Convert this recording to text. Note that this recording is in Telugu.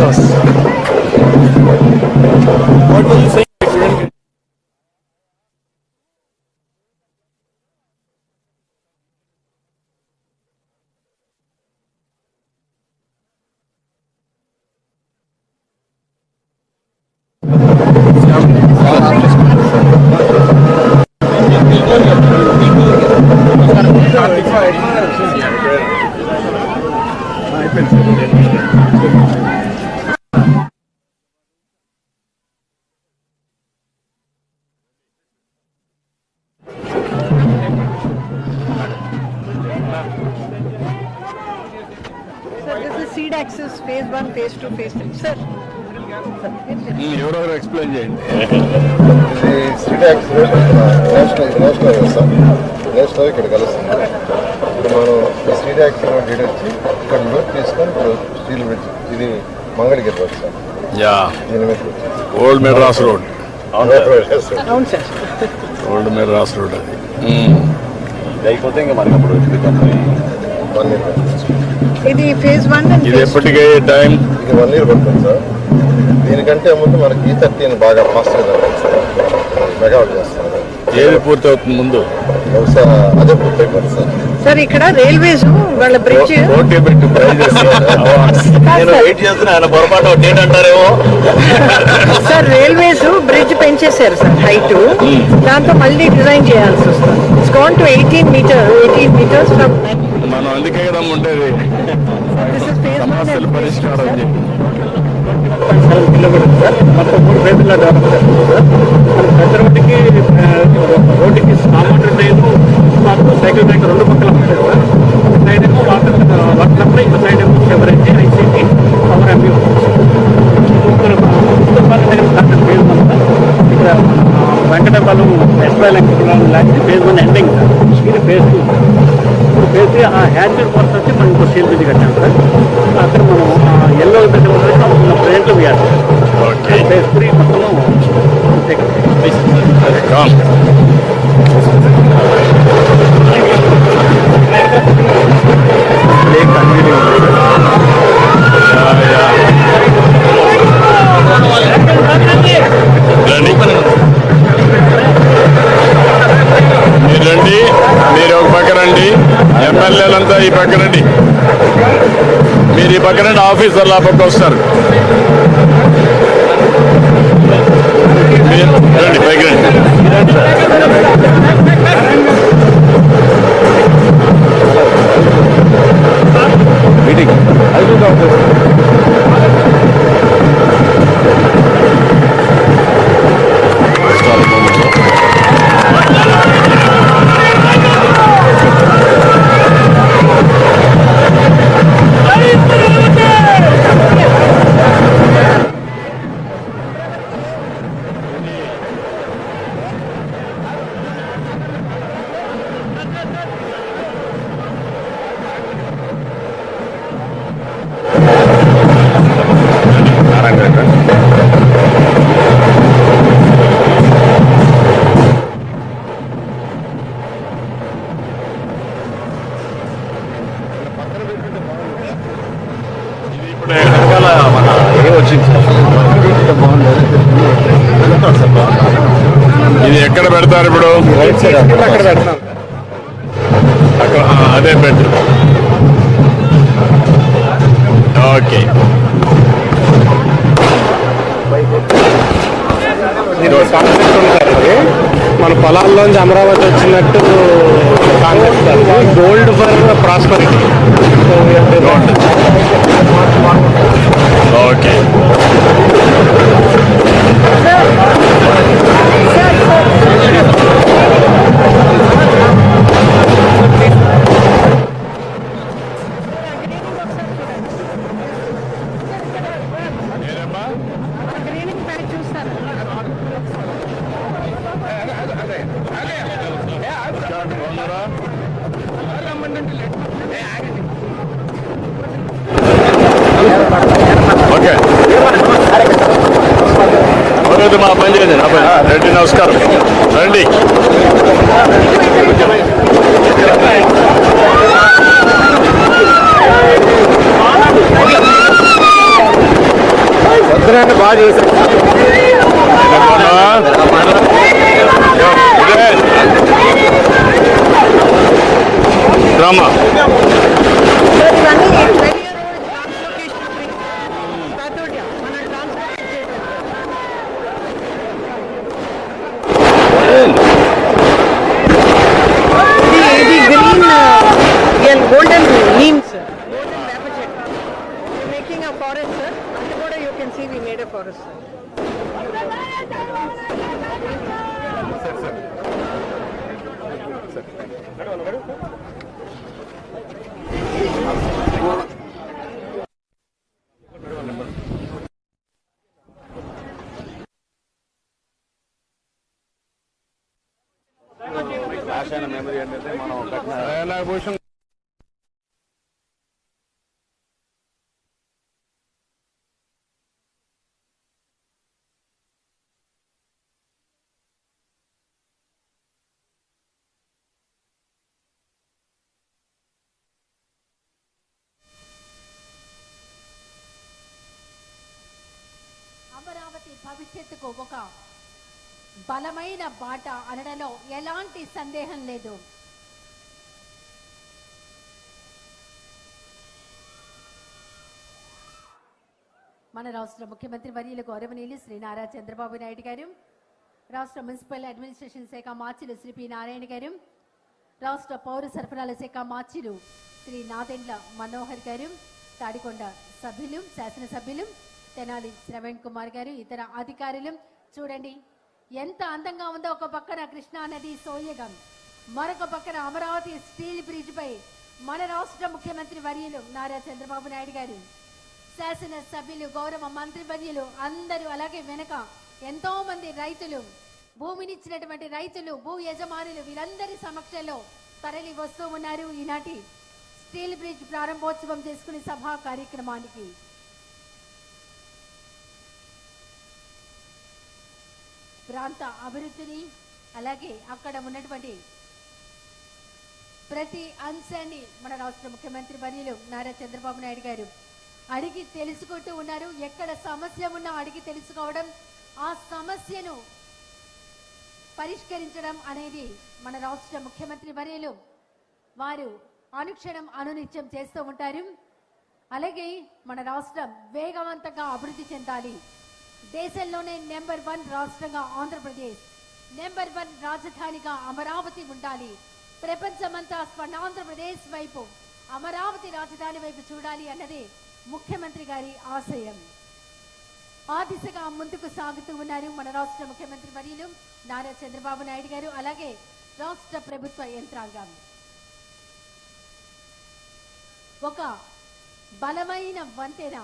goes. What were you saying? Seed access phase 1, phase 2, phase 3. Sir. ఎవరెవరు ఎక్స్ప్లెయిన్ చేయండి. Seed axis national sir, national ఇక్కడ కలుస్తుంది. ఇప్పుడు మనం ఈ సీడ్ యాక్సిస్ వచ్చి ఇక్కడ లోడ్ తీసుకొని ఇప్పుడు స్టీల్ బ్రిడ్జ్ ఇది మంగళగిరి రోడ్ సార్. యా, దీని మీద ఓల్డ్ మెడ్రాస్ రోడ్. అవును సార్, ఓల్డ్ మెడ్రాస్ రోడ్ అది. అయిపోతే ఇంకా మనకి అప్పుడు 1 year ఇది ఫేజ్ 1 ఇది ఎప్పటికే టైం ఇది 1 year పడుతుంది సార్. దీనికంటే ముందు మనకి E13 బాగా ఫాస్ట్గా జరుగుతుంది సార్. మెగావాట్ చేస్తున్నారు. ఏది పూర్తి అవుతుంది ముందు? బహుశా అదే పూర్తి అయిపోతుంది సార్. సార్ ఇక్కడ రైల్వేస్ వాళ్ళ బ్రిడ్జ్ ఓకే పెట్టి నేను వెయిట్ చేస్తున్నా, ఆయన పొరపాటు డేట్ అంటారేమో. సార్ రైల్వేస్ బ్రిడ్జ్ పెంచేశారు సార్ హైట్, దాంతో మళ్ళీ డిజైన్ చేయాల్సి వస్తుంది. It's gone to 18 meters from. మనం అందుకే కదా ఉండేది సమస్యలు పరిష్కారం చెప్పి. 7 kilometers సార్. మొత్తం 3 ఫేజ్లో డెవలప్ చేస్తాం సార్. మన రోడ్డుకి సామాన్లు లేదు, మాకు సైకిల్ బ్రేక్ 2 పక్కల ఉంటాయి సార్. సైడ్ ఏమో వాటర్ ఇంకో సైడ్ ఏమో ఎవరైతే ICT power MB phase 1 sir. ఇక్కడ వెంకటపాలెం ఎస్వైల్ లాంటి ఫేజ్ 1 ఎండింగ్ సార్. ఇది ఫేజ్ 2. ఇప్పుడు ఫేజ్ 3 ఆ హ్యాచర్ కోర్స్ వచ్చి మనం ఇంకో స్టీల్ బ్రిడ్జ్ కట్టాం సార్. అక్కడ మనం ఎల్లో ప్రజెంట్లో వేయాలి. ఫేజ్ 3 మొత్తం మీరు రండి, మీరు ఒక పక్క రండి, ఎమ్మెల్యేలంతా ఈ పక్క రండి, మీరు ఈ పక్క రండి, ఆఫీసర్లు ఆ పక్క వస్తారు. రండి పైకి రండి. మీటింగ్ ఇది ఎక్కడ పెడతారు ఇప్పుడు? అక్కడ పెడతాం. అదే బెటర్. ఓకే, మన పొలాల్లోంచి అమరావతి వచ్చినట్టు concept sir. Gold for prosperity. Okay, okay. మా పని చేయండి. రెడ్డి నమస్కారం, రండి. చేశారంటే బాగా చేశారు. డ్రామా సార్ ఇవన్నీ 20-year-old ట్రాన్స్లోకేషన్ బ్రిడ్జ్ కాతోడియా మనం ట్రాన్స్లోకేట్ చేయడం. ఇది గ్రీన్ గోల్డెన్ నీమ్స్ గోల్డెన్ వేప చెట్టు మేకింగ్ అ ఫారెస్ట్ సార్. అది కూడా you can see we made a forest sir. Memory ఏంటంటే మనం భూషణ్ అమరావతి భవిష్యత్తుకు ఒక బలమైన బాట అనడంలో ఎలాంటి సందేహం లేదు. మన రాష్ట్ర ముఖ్యమంత్రి వర్యులు గౌరవనీయులు శ్రీ నారా చంద్రబాబు నాయుడు గారు, రాష్ట్ర మున్సిపల్ అడ్మినిస్ట్రేషన్ శాఖ మార్చిలు శ్రీ పి నారాయణ గారు, రాష్ట్ర పౌర సరఫరాల శాఖ మార్చిలు శ్రీ నాదెండ్ల మనోహర్ గారు, తాడికొండ సభ్యులు, శాసనసభ్యులు తెనాలి శ్రవణ్ కుమార్ గారు, ఇతర అధికారులు చూడండి ఎంత అందంగా ఉందో. ఒక పక్కన కృష్ణా నది సోయగం, మరొక పక్కన అమరావతి స్టీల్ బ్రిడ్జ్ పై మన రాష్ట్ర ముఖ్యమంత్రి వర్యులు నారా చంద్రబాబు నాయుడు గారు, శాసన సభ్యులు, గౌరవ మంత్రి వర్యులు అందరూ, అలాగే వెనక ఎంతో మంది రైతులు, భూమినిచ్చినటువంటి రైతులు, భూ యజమానులు వీరందరి సమక్షంలో తరలి వస్తూ ఉన్నారు ఈనాటి స్టీల్ బ్రిడ్జ్ ప్రారంభోత్సవం చేసుకునే సభా కార్యక్రమానికి. ప్రాంత అభివృద్ధిని అలాగే అక్కడ ఉన్నటువంటి ప్రతి అంశాన్ని మన రాష్ట్ర ముఖ్యమంత్రి వర్యులు నారా చంద్రబాబు నాయుడు గారు అడిగి తెలుసుకుంటూ ఉన్నారు. ఎక్కడ సమస్య ఉన్నా అడిగి తెలుసుకోవడం, ఆ సమస్యను పరిష్కరించడం అనేది మన రాష్ట్ర ముఖ్యమంత్రి వర్యులు వారు అనుక్షణం అనునిత్యం చేస్తూ ఉంటారు. అలాగే మన రాష్ట్రం వేగవంతంగా అభివృద్ధి చెందాలి, దేశంలోనే నెంబర్ 1 రాష్ట్రంగా ఆంధ్రప్రదేశ్, నెంబర్ 1 రాజధానిగా అమరావతి ఉండాలి, ప్రపంచమంతా స్వర్ణాంధ్రప్రదేశ్ వైపు, అమరావతి రాజధాని వైపు చూడాలి అన్నది ముఖ్యమంత్రి గారి ఆశయం. ఆ దిశగా ముందుకు సాగుతూ ఉన్నారు మన రాష్ట్ర ముఖ్యమంత్రి వర్యులు నారా చంద్రబాబు నాయుడు గారు, అలాగే రాష్ట్ర ప్రభుత్వ యంత్రాంగం. ఒక బలమైన వంతెన